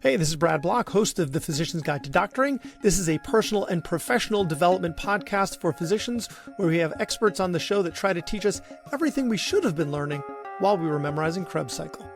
Hey, this is Brad Block, host of The Physician's Guide to Doctoring. This is a personal and professional development podcast for physicians where we have experts on the show that try to teach us everything we should have been learning while we were memorizing Krebs cycle.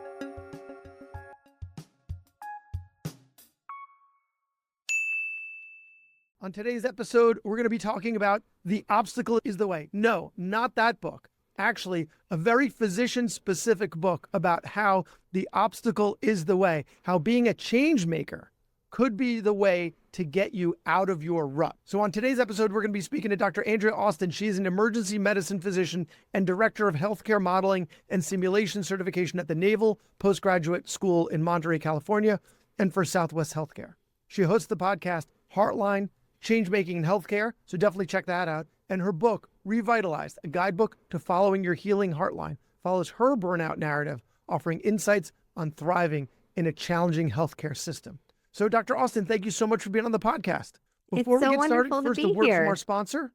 On today's episode, we're going to be talking about The Obstacle is the Way. No, not that book. Actually, a very physician-specific book about how the obstacle is the way, how being a change maker could be the way to get you out of your rut. So on today's episode, we're going to be speaking to Dr. Andrea Austin. She is an emergency medicine physician and director of healthcare modeling and simulation certification at the Naval Postgraduate School in Monterey, California, and for Southwest Healthcare. She hosts the podcast Heartline, Changemaking in Healthcare, so definitely check that out. And her book, Revitalized, a guidebook to following your healing heartline, follows her burnout narrative, offering insights on thriving in a challenging healthcare system. So, Dr. Austin, thank you so much for being on the podcast. Before we get started, first a word from our sponsor.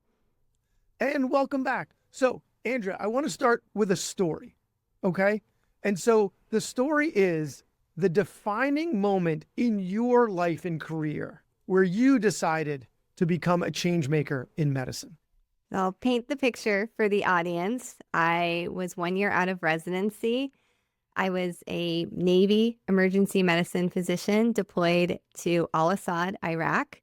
And welcome back. So, Andrea, I want to start with a story, okay? And so the story is the defining moment in your life and career where you decided to become a change maker in medicine. I'll paint the picture for the audience. I was 1 year out of residency. I was a Navy emergency medicine physician deployed to Al-Assad, Iraq.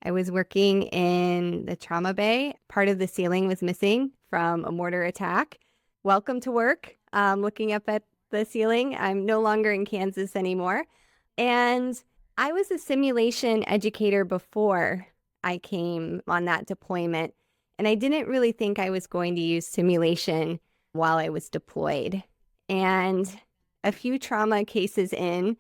I was working in the trauma bay. Part of the ceiling was missing from a mortar attack. Welcome to work. Looking up at the ceiling. I'm no longer in Kansas anymore. And I was a simulation educator before I came on that deployment. And I didn't really think I was going to use simulation while I was deployed. And a few trauma cases in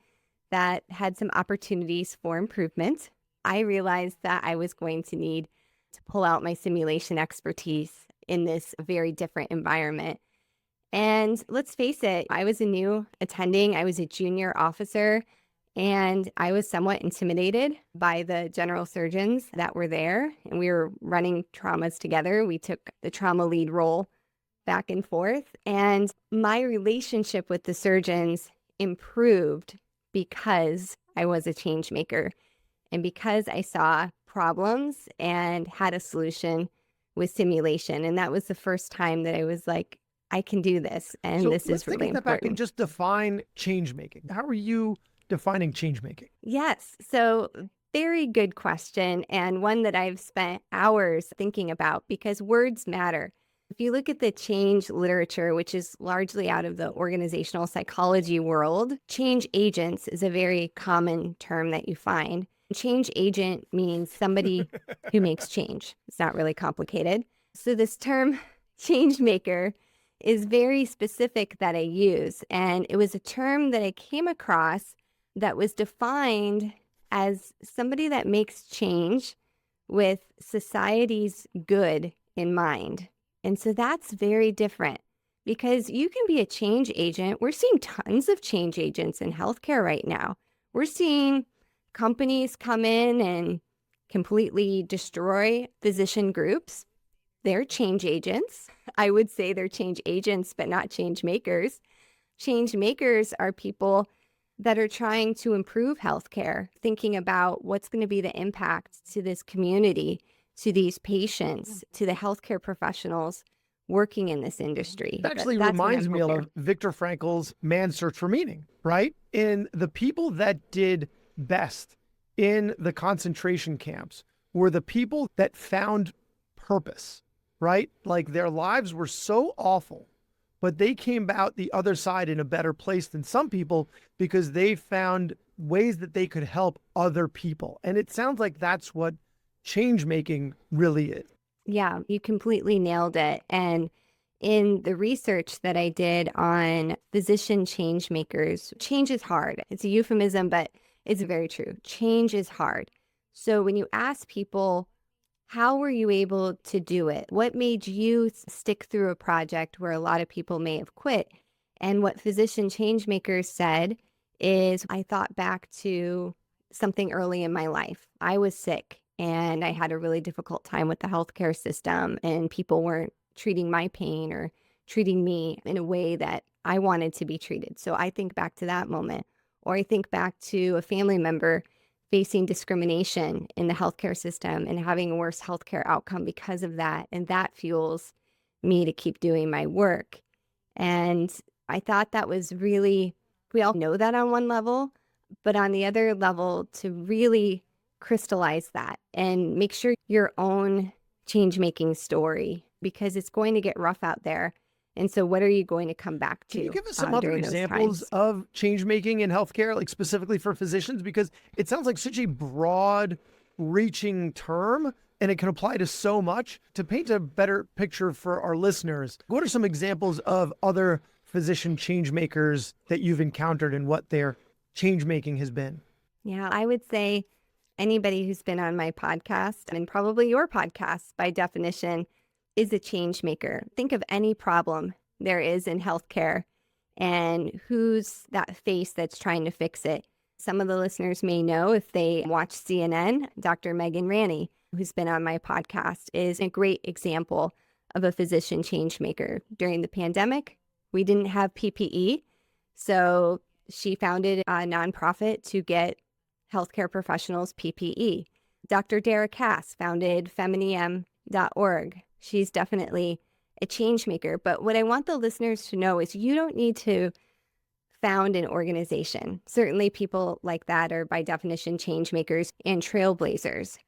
that had some opportunities for improvement, I realized that I was going to need to pull out my simulation expertise in this very different environment. And let's face it, I was a new attending. I was a junior officer. And I was somewhat intimidated by the general surgeons that were there. And we were running traumas together. We took the trauma lead role back and forth. And my relationship with the surgeons improved because I was a change maker and because I saw problems and had a solution with simulation. And that was the first time that I was like, I can do this. And this is really important. Let's take a step back and just define change making. How are you defining change making? Yes. So very good question, and one that I've spent hours thinking about because words matter. If you look at the change literature, which is largely out of the organizational psychology world, change agents is a very common term that you find. Change agent means somebody who makes change. It's not really complicated. So this term change maker is very specific that I use, and it was a term that I came across that was defined as somebody that makes change with society's good in mind. And so that's very different because you can be a change agent. We're seeing tons of change agents in healthcare right now. We're seeing companies come in and completely destroy physician groups. They're change agents. I would say they're change agents, but not change makers. Change makers are people that are trying to improve healthcare, thinking about what's going to be the impact to this community, to these patients, to the healthcare professionals working in this industry. It actually reminds me of Viktor Frankl's Man's Search for Meaning, right? In the people that did best in the concentration camps were the people that found purpose, right? Like their lives were so awful, but they came out the other side in a better place than some people because they found ways that they could help other people. And it sounds like that's what change making really is. Yeah, you completely nailed it. And in the research that I did on physician change makers, change is hard. It's a euphemism, but it's very true. Change is hard. So when you ask people, how were you able to do it? What made you stick through a project where a lot of people may have quit? And what physician change makers said is, I thought back to something early in my life. I was sick and I had a really difficult time with the healthcare system, and people weren't treating my pain or treating me in a way that I wanted to be treated. So I think back to that moment. Or I think back to a family member facing discrimination in the healthcare system and having a worse healthcare outcome because of that. And that fuels me to keep doing my work. And I thought that was really, we all know that on one level, but on the other level, to really crystallize that and make sure your own change-making story, because it's going to get rough out there. And so what are you going to come back to? Can you give us some other examples of change making in healthcare, like specifically for physicians? Because it sounds like such a broad reaching term and it can apply to so much. To paint a better picture for our listeners, what are some examples of other physician change makers that you've encountered and what their change making has been? Yeah, I would say anybody who's been on my podcast, and probably your podcast by definition, is a change maker. Think of any problem there is in healthcare and who's that face that's trying to fix it. Some of the listeners may know, if they watch CNN, Dr. Megan Ranney, who's been on my podcast, is a great example of a physician change maker. During the pandemic, we didn't have PPE, so she founded a nonprofit to get healthcare professionals PPE. Dr. Dara Cass founded feminiem.org. She's definitely a change maker. But what I want the listeners to know is you don't need to found an organization. Certainly people like that are by definition change makers and trailblazers.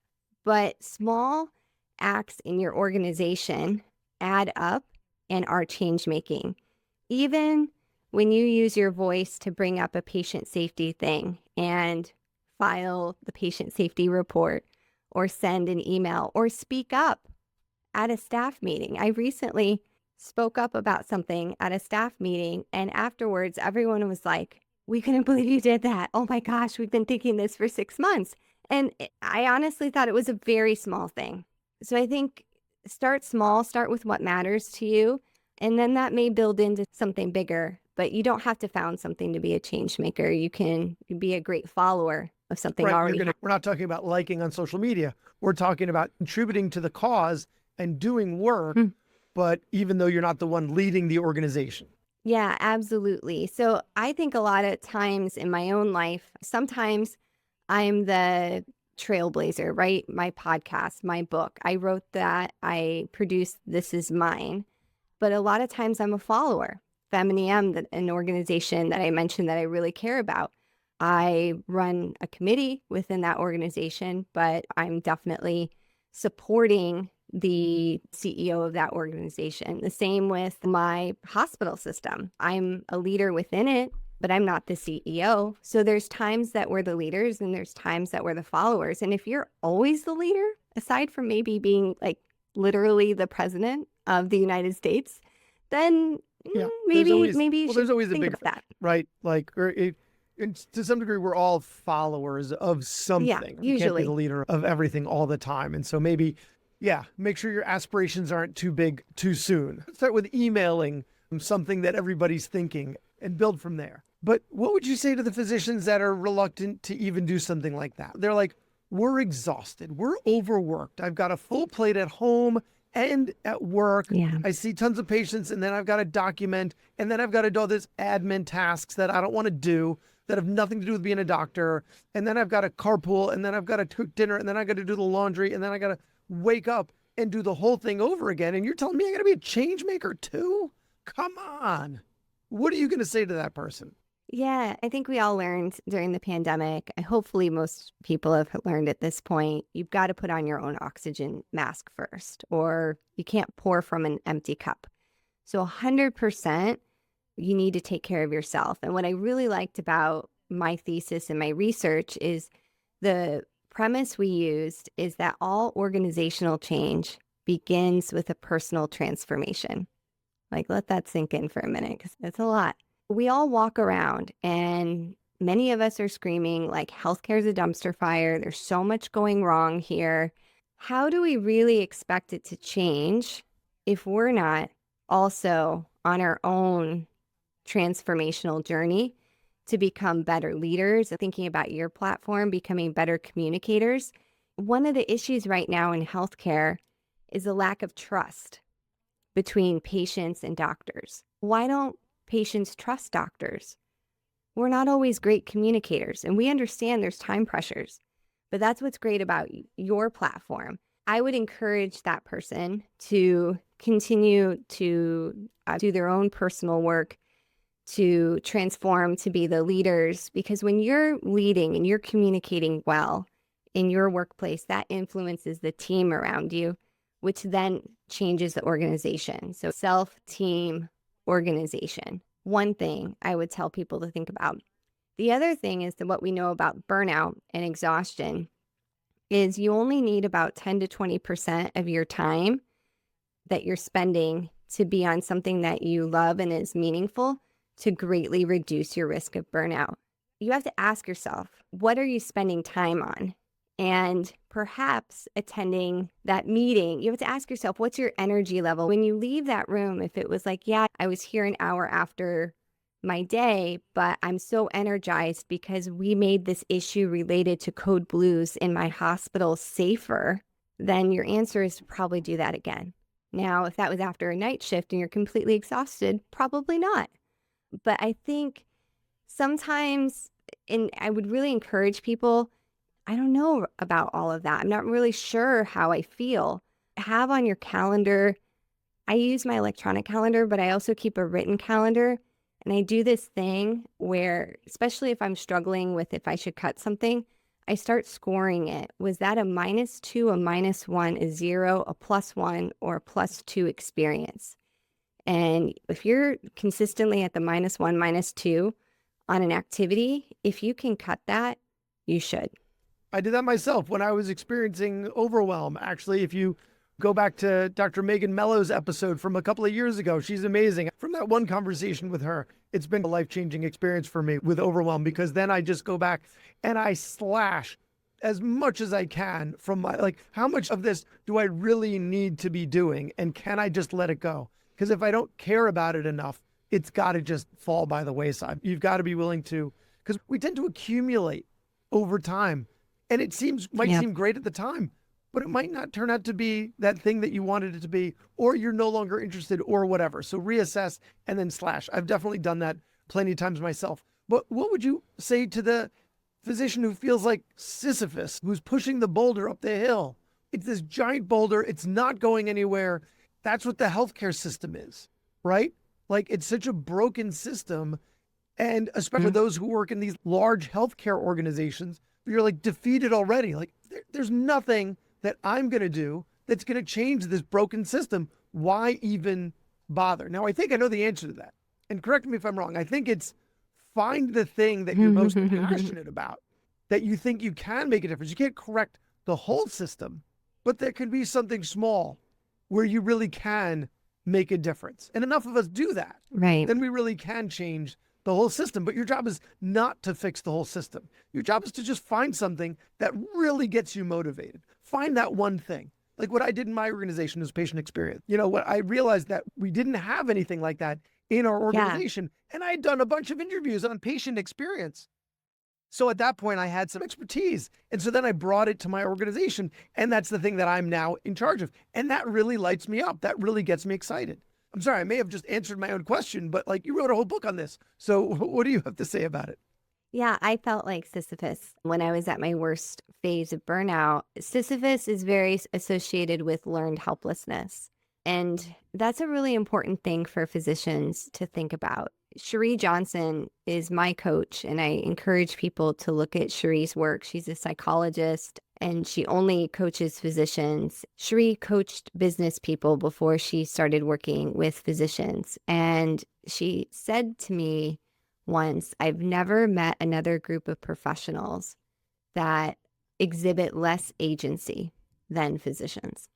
But small acts in your organization add up and are change making. Even when you use your voice to bring up a patient safety thing and file the patient safety report or send an email or speak up at a staff meeting. I recently spoke up about something at a staff meeting, and afterwards everyone was like, "We couldn't believe you did that. Oh my gosh, we've been thinking this for 6 months." And I honestly thought it was a very small thing. So I think start small, start with what matters to you, and then that may build into something bigger. But you don't have to found something to be a change maker. You can be a great follower of something already. We're not talking about liking on social media. We're talking about contributing to the cause and doing work, but even though you're not the one leading the organization. Yeah, absolutely. So I think a lot of times in my own life, sometimes I'm the trailblazer, right? My podcast, my book, I wrote that, I produced This Is Mine. But a lot of times I'm a follower. Feminiem, an organization that I mentioned that I really care about. I run a committee within that organization, but I'm definitely supporting the CEO of that organization. The same with my hospital system. I'm a leader within it, but I'm not the CEO. So there's times that we're the leaders and there's times that we're the followers. And if you're always the leader, aside from maybe being like literally the president of the United States, then maybe there's always a big that, right? Like, to some degree, we're all followers of something. Yeah, you usually. can't be the leader of everything all the time, and so maybe, make sure your aspirations aren't too big too soon. Start with emailing something that everybody's thinking and build from there. But what would you say to the physicians that are reluctant to even do something like that? They're like, we're exhausted, we're overworked. I've got a full plate at home and at work. Yeah. I see tons of patients, and then I've got to document, and then I've got to do all this admin tasks that I don't want to do, that have nothing to do with being a doctor. And then I've got to carpool, and then I've got to cook dinner, and then I got to do the laundry, and then I got to wake up and do the whole thing over again. And you're telling me I got to be a change maker too? Come on. What are you going to say to that person? Yeah, I think we all learned during the pandemic. Hopefully most people have learned at this point, you've got to put on your own oxygen mask first, or you can't pour from an empty cup. So 100%, you need to take care of yourself. And what I really liked about my thesis and my research is the premise we used is that all organizational change begins with a personal transformation. Like, let that sink in for a minute, because it's a lot. We all walk around and many of us are screaming like healthcare is a dumpster fire. There's so much going wrong here. How do we really expect it to change if we're not also on our own transformational journey to become better leaders, thinking about your platform, becoming better communicators? One of the issues right now in healthcare is a lack of trust between patients and doctors. Why don't patients trust doctors? we're not always great communicators, and we understand there's time pressures, but that's what's great about your platform. I would encourage that person to continue to do their own personal work, to transform, to be the leaders, because when you're leading and you're communicating well in your workplace, that influences the team around you, which then changes the organization. So self-team organization. One thing I would tell people to think about. The other thing is that what we know about burnout and exhaustion is you only need about 10 to 20% of your time that you're spending to be on something that you love and is meaningful to greatly reduce your risk of burnout. You have to ask yourself, what are you spending time on? And perhaps attending that meeting, you have to ask yourself, what's your energy level? When you leave that room, if it was like, yeah, I was here an hour after my day, but I'm so energized because we made this issue related to code blues in my hospital safer, then your answer is to probably do that again. Now, if that was after a night shift and you're completely exhausted, probably not. But I think sometimes, and I would really encourage people, I don't know about all of that. I'm not really sure how I feel. Have on your calendar, I use my electronic calendar, but I also keep a written calendar. And I do this thing where, especially if I'm struggling with if I should cut something, I start scoring it. Was that a -2, a -1, a 0, a +1, or a +2 experience? And if you're consistently at the -1, -2 on an activity, if you can cut that, you should. I did that myself when I was experiencing overwhelm. Actually, if you go back to Dr. Megan Mello's episode from a couple of years ago, she's amazing. From that one conversation with her, it's been a life-changing experience for me with overwhelm, because then I just go back and I slash as much as I can from my, like, how much of this do I really need to be doing? And can I just let it go? Because if I don't care about it enough, it's got to just fall by the wayside. You've got to be willing to, because we tend to accumulate over time. And it might seem great at the time, but it might not turn out to be that thing that you wanted it to be, or you're no longer interested, or whatever. So reassess and then slash. I've definitely done that plenty of times myself. But what would you say to the physician who feels like Sisyphus, who's pushing the boulder up the hill? It's this giant boulder. It's not going anywhere. That's what the healthcare system is, right? Like, it's such a broken system. And especially for those who work in these large healthcare organizations, you're like defeated already. Like, there's nothing that I'm going to do that's going to change this broken system. Why even bother? Now, I think I know the answer to that. And correct me if I'm wrong. I think it's find the thing that you're most passionate about, that you think you can make a difference. You can't correct the whole system, but there can be something small where you really can make a difference. And enough of us do that. Right. Then we really can change the whole system. But your job is not to fix the whole system. Your job is to just find something that really gets you motivated. Find that one thing. Like what I did in my organization was patient experience. You know, what I realized that we didn't have anything like that in our organization. Yeah. And I had done a bunch of interviews on patient experience. So at that point I had some expertise. And so then I brought it to my organization. And that's the thing that I'm now in charge of. And that really lights me up. That really gets me excited. I'm sorry, I may have just answered my own question, but like, you wrote a whole book on this. So what do you have to say about it? Yeah, I felt like Sisyphus when I was at my worst phase of burnout. Sisyphus is very associated with learned helplessness. And that's a really important thing for physicians to think about. Cherie Johnson is my coach, and I encourage people to look at Cherie's work. She's a psychologist, and she only coaches physicians. Cherie coached business people before she started working with physicians. And she said to me once, I've never met another group of professionals that exhibit less agency than physicians.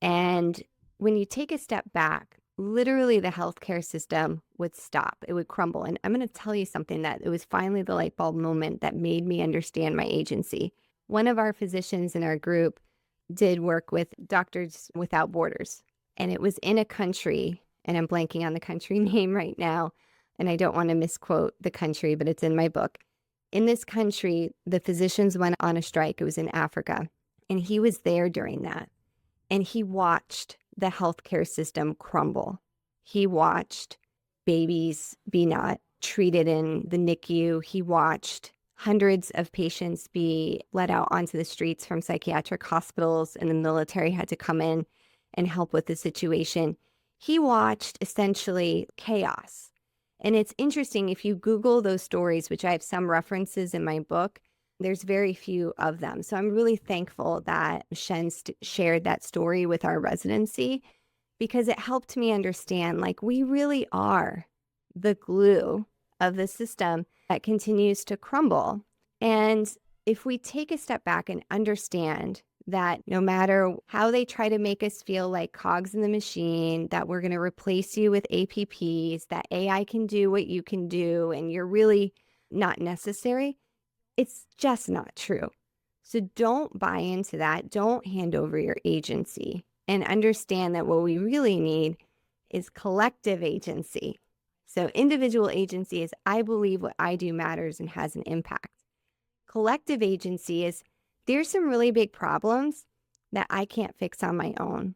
And when you take a step back, literally the healthcare system would stop. It would crumble. And I'm going to tell you something that it was finally the light bulb moment that made me understand my agency. One of our physicians in our group did work with Doctors Without Borders. And it was in a country, and I'm blanking on the country name right now, and I don't want to misquote the country, but it's in my book. In this country, the physicians went on a strike. It was in Africa. And he was there during that. And he watched the healthcare system crumble. He watched babies be not treated in the NICU. He watched hundreds of patients be let out onto the streets from psychiatric hospitals, and the military had to come in and help with the situation. He watched essentially chaos. And it's interesting, if you Google those stories, which I have some references in my book, there's very few of them. So I'm really thankful that Shen shared that story with our residency, because it helped me understand, like, we really are the glue of the system that continues to crumble. And if we take a step back and understand that no matter how they try to make us feel like cogs in the machine, that we're going to replace you with APPs, that AI can do what you can do, and you're really not necessary, it's just not true. So don't buy into that. Don't hand over your agency, and understand that what we really need is collective agency. So individual agency is, I believe what I do matters and has an impact. Collective agency is, there's some really big problems that I can't fix on my own.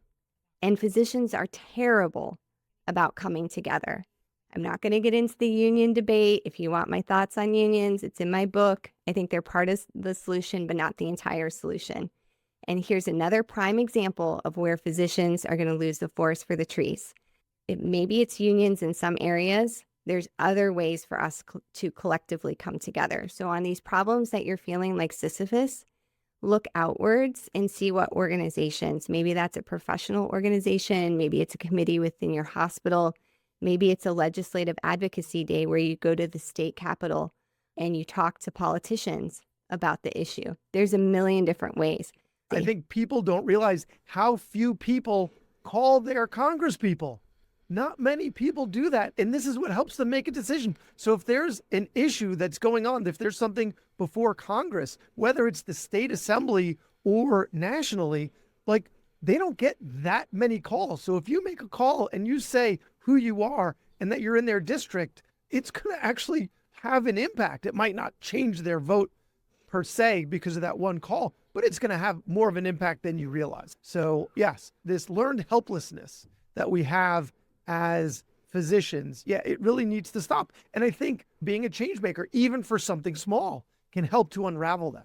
And physicians are terrible about coming together. I'm not going to get into the union debate. If you want my thoughts on unions, it's in my book. I think they're part of the solution, but not the entire solution. And here's another prime example of where physicians are going to lose the forest for the trees. Maybe it's unions in some areas. There's other ways for us to collectively come together. So on these problems that you're feeling like Sisyphus, look outwards and see what organizations, maybe that's a professional organization, maybe it's a committee within your hospital, maybe it's a legislative advocacy day where you go to the state capitol and you talk to politicians about the issue. There's a million different ways. I think people don't realize how few people call their congresspeople. Not many people do that. And this is what helps them make a decision. So if there's an issue that's going on, if there's something before Congress, whether it's the state assembly or nationally, like, they don't get that many calls. So if you make a call and you say who you are and that you're in their district, it's going to actually have an impact. It might not change their vote per se because of that one call, but it's going to have more of an impact than you realize. So yes, this learned helplessness that we have as physicians, yeah, it really needs to stop. And I think being a change maker, even for something small, can help to unravel that,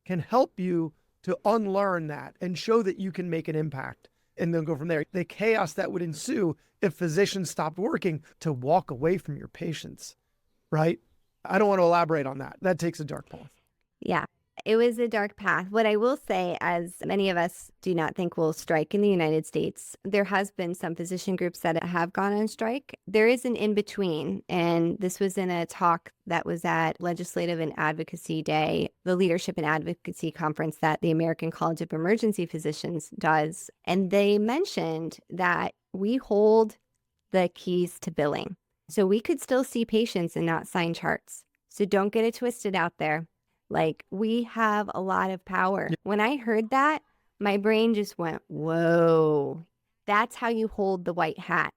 can help you to unlearn that and show that you can make an impact and then go from there. The chaos that would ensue if physicians stopped working, to walk away from your patients, right? I don't want to elaborate on that. That takes a dark path. Yeah, it was a dark path. What I will say, as many of us do not think will strike in the United States, there has been some physician groups that have gone on strike. There is an in-between, and this was in a talk that was at Legislative and Advocacy Day, the Leadership and Advocacy Conference that the American College of Emergency Physicians does. And they mentioned that we hold the keys to billing. So we could still see patients and not sign charts. So don't get it twisted out there. Like, we have a lot of power. Yeah. When I heard that, my brain just went, whoa, that's how you hold the white hat.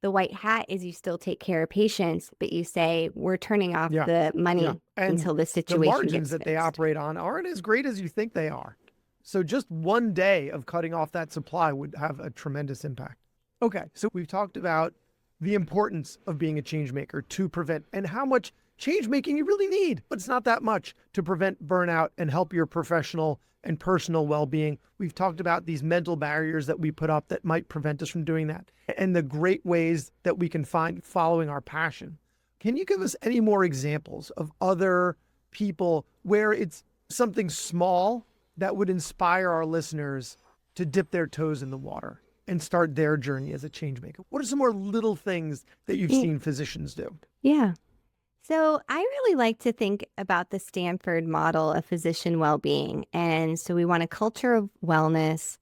The white hat is you still take care of patients, but you say, we're turning off the money until the situation the margins gets that fixed. they operate on aren't as great as you think they are. So just one day of cutting off that supply would have a tremendous impact. Okay, so we've talked about the importance of being a change maker to prevent, and how much change making you really need, but it's not that much to prevent burnout and help your professional and personal well-being. We've talked about these mental barriers that we put up that might prevent us from doing that, and the great ways that we can find following our passion. Can you give us any more examples of other people where it's something small that would inspire our listeners to dip their toes in the water and start their journey as a change maker? What are some more little things that you've seen physicians do? Yeah. So I really like to think about the Stanford model of physician well-being. And so we want a culture of wellness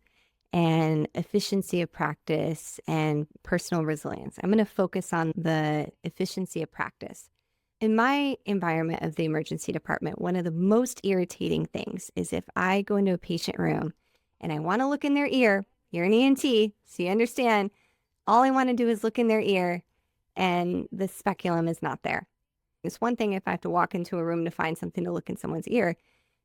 and efficiency of practice and personal resilience. I'm going to focus on the efficiency of practice. In my environment of the emergency department, one of the most irritating things is if I go into a patient room and I want to look in their ear, you're an ENT, so you understand, all I want to do is look in their ear and the speculum is not there. It's one thing if I have to walk into a room to find something to look in someone's ear.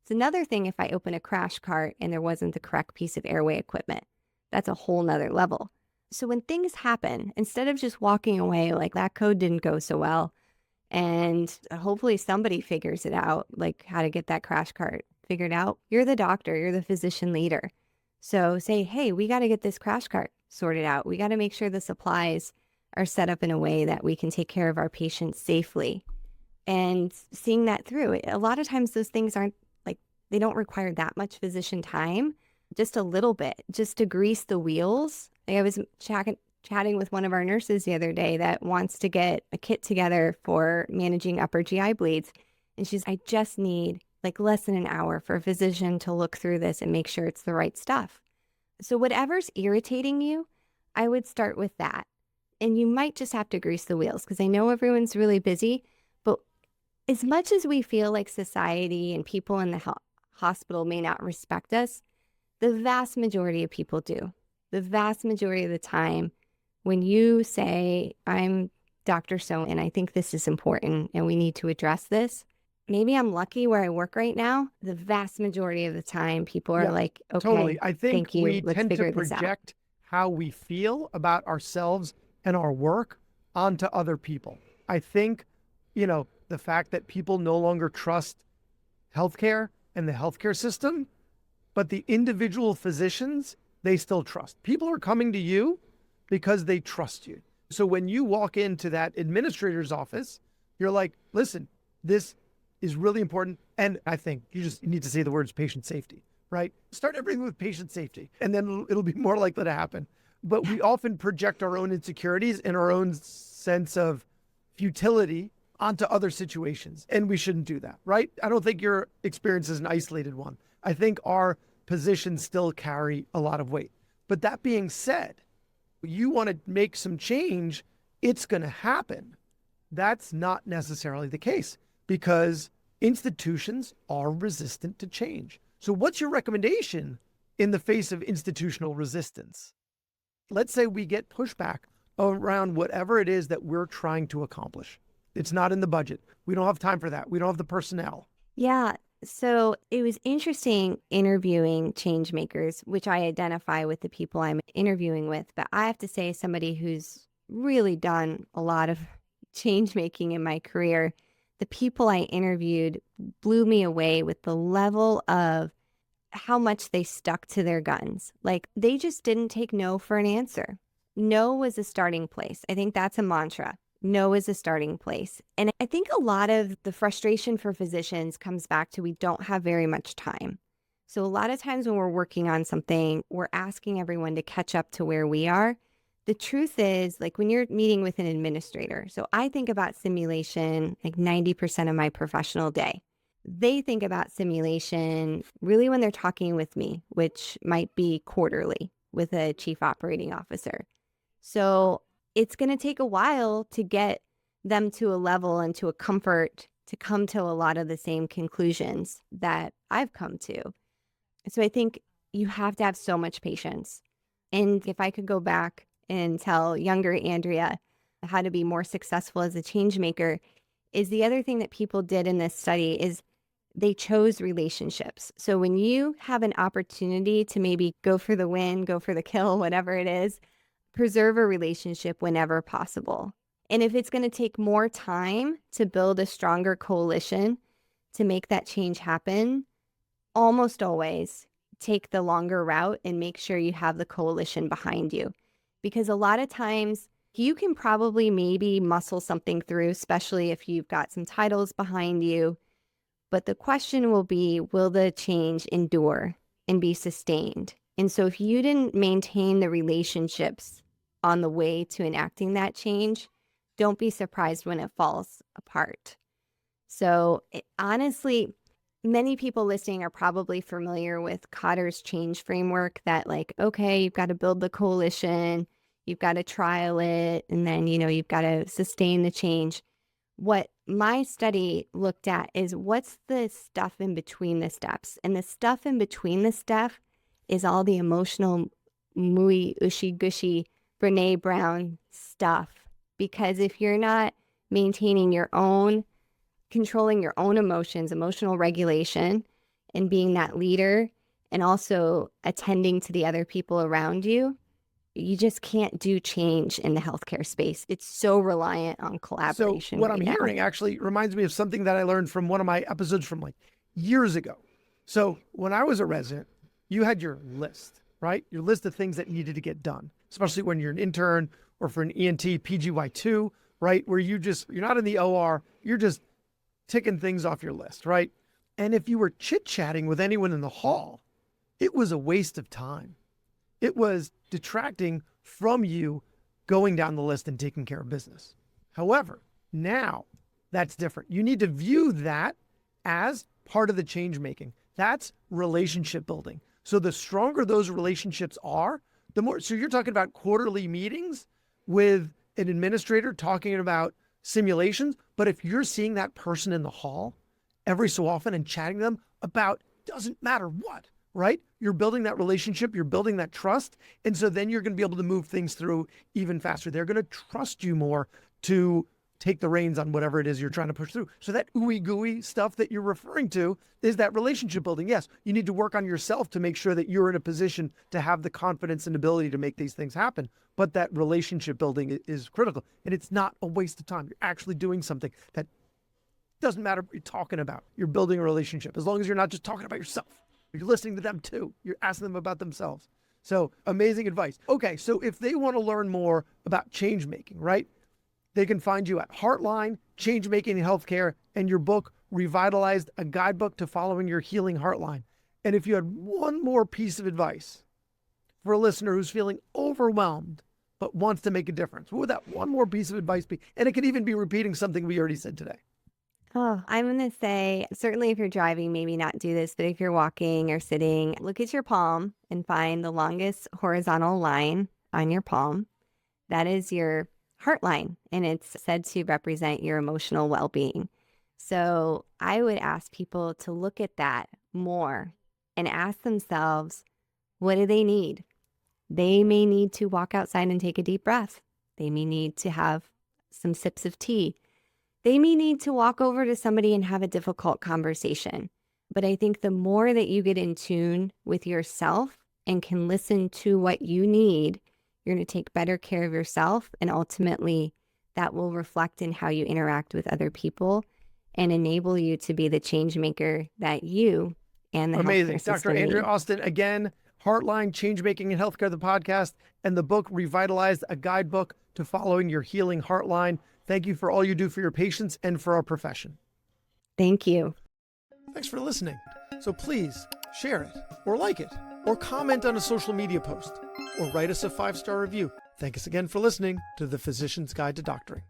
It's another thing if I open a crash cart and there wasn't the correct piece of airway equipment. That's a whole nother level. So when things happen, instead of just walking away like that code didn't go so well, And hopefully somebody figures it out, like how to get that crash cart figured out. You're the doctor, you're the physician leader. So say, hey, we got to get this crash cart sorted out. We got to make sure the supplies are set up in a way that we can take care of our patients safely. And seeing that through, a lot of times those things aren't like, they don't require that much physician time, just a little bit, just to grease the wheels. Like I was chatting with one of our nurses the other day that wants to get a kit together for managing upper GI bleeds. And I just need like less than an hour for a physician to look through this and make sure it's the right stuff. So whatever's irritating you, I would start with that. And you might just have to grease the wheels because I know everyone's really busy, but as much as we feel like society and people in the hospital may not respect us, the vast majority of people do. The vast majority of the time, when you say, I'm Dr. So, and I think this is important and we need to address this, maybe I'm lucky where I work right now. The vast majority of the time, people are like, okay, totally. I think thank you. we Let's tend figure to this out. project how we feel about ourselves and our work onto other people. I think, the fact that people no longer trust healthcare and the healthcare system, but the individual physicians, they still trust. People are coming to you because they trust you. So when you walk into that administrator's office, you're like, listen, this is really important. And I think you need to say the words patient safety, right? Start everything with patient safety, and then it'll be more likely to happen. But we often project our own insecurities and our own sense of futility onto other situations, and we shouldn't do that, right? I don't think your experience is an isolated one. I think our positions still carry a lot of weight. But that being said, you want to make some change, it's going to happen. That's not necessarily the case because institutions are resistant to change. So what's your recommendation in the face of institutional resistance? Let's say we get pushback around whatever it is that we're trying to accomplish. It's not in the budget. We don't have time for that. We don't have the personnel. Yeah. So it was interesting interviewing change makers, which I identify with the people I'm interviewing with. But I have to say, somebody who's really done a lot of change making in my career, the people I interviewed blew me away with the level of how much they stuck to their guns. Like they just didn't take no for an answer. No was a starting place. I think that's a mantra. No is a starting place. And I think a lot of the frustration for physicians comes back to we don't have very much time. So a lot of times when we're working on something, we're asking everyone to catch up to where we are. The truth is, like when you're meeting with an administrator, so I think about simulation like 90% of my professional day. They think about simulation really when they're talking with me, which might be quarterly with a chief operating officer. So it's going to take a while to get them to a level and to a comfort to come to a lot of the same conclusions that I've come to. So I think you have to have so much patience. And if I could go back and tell younger Andrea how to be more successful as a change maker, is the other thing that people did in this study is they chose relationships. So when you have an opportunity to maybe go for the win, go for the kill, whatever it is, preserve a relationship whenever possible. And if it's going to take more time to build a stronger coalition to make that change happen, almost always take the longer route and make sure you have the coalition behind you. Because a lot of times you can probably maybe muscle something through, especially if you've got some titles behind you. But the question will be, will the change endure and be sustained? And so if you didn't maintain the relationships on the way to enacting that change, don't be surprised when it falls apart. So honestly, many people listening are probably familiar with Kotter's change framework that like, okay, you've got to build the coalition, you've got to trial it, and then, you've got to sustain the change. What my study looked at is what's the stuff in between the steps. And the stuff in between the step is all the emotional, mooey, ushy, gushy, Brene Brown stuff. Because if you're not maintaining your own, controlling your own emotions, emotional regulation, and being that leader, and also attending to the other people around you, you just can't do change in the healthcare space. It's so reliant on So collaboration. what right I'm now. hearing actually reminds me of something that I learned from one of my episodes from like years ago. So when I was a resident, you had your list, right? Your list of things that needed to get done, especially when you're an intern or for an ENT PGY2, right? Where you're not in the OR, you're just ticking things off your list, right? And if you were chit-chatting with anyone in the hall, it was a waste of time. It was detracting from you going down the list and taking care of business. However, now that's different. You need to view that as part of the change making. That's relationship building. So the stronger those relationships are, the more, so you're talking about quarterly meetings with an administrator talking about simulations, but if you're seeing that person in the hall every so often and chatting to them about doesn't matter what, right? You're building that relationship, you're building that trust. And so then you're going to be able to move things through even faster. They're going to trust you more to take the reins on whatever it is you're trying to push through. So that ooey gooey stuff that you're referring to is that relationship building. Yes, you need to work on yourself to make sure that you're in a position to have the confidence and ability to make these things happen. But that relationship building is critical. And it's not a waste of time. You're actually doing something that doesn't matter what you're talking about. You're building a relationship. As long as you're not just talking about yourself. You're listening to them too. You're asking them about themselves. So amazing advice. Okay, so if they want to learn more about change making, right? They can find you at Heartline, Changemaking in Healthcare, and your book, Revitalized, a guidebook to following your healing heartline. And if you had one more piece of advice for a listener who's feeling overwhelmed but wants to make a difference, what would that one more piece of advice be? And it could even be repeating something we already said today. Oh, I'm going to say, certainly if you're driving, maybe not do this, but if you're walking or sitting, look at your palm and find the longest horizontal line on your palm. That is your heart line, and it's said to represent your emotional well-being. So I would ask people to look at that more and ask themselves, what do they need? They may need to walk outside and take a deep breath. They may need to have some sips of tea. They may need to walk over to somebody and have a difficult conversation. But I think the more that you get in tune with yourself and can listen to what you need, you're going to take better care of yourself. And ultimately, that will reflect in how you interact with other people and enable you to be the change maker that you and the Amazing. healthcare system Dr. Andrea need. Austin, again, Heartline, Changemaking in Healthcare, the podcast, and the book, Revitalized, a guidebook to following your healing heartline. Thank you for all you do for your patients and for our profession. Thank you. Thanks for listening. So please share it or like it or comment on a social media post or write us a 5-star review. Thank us again for listening to The Physician's Guide to Doctoring.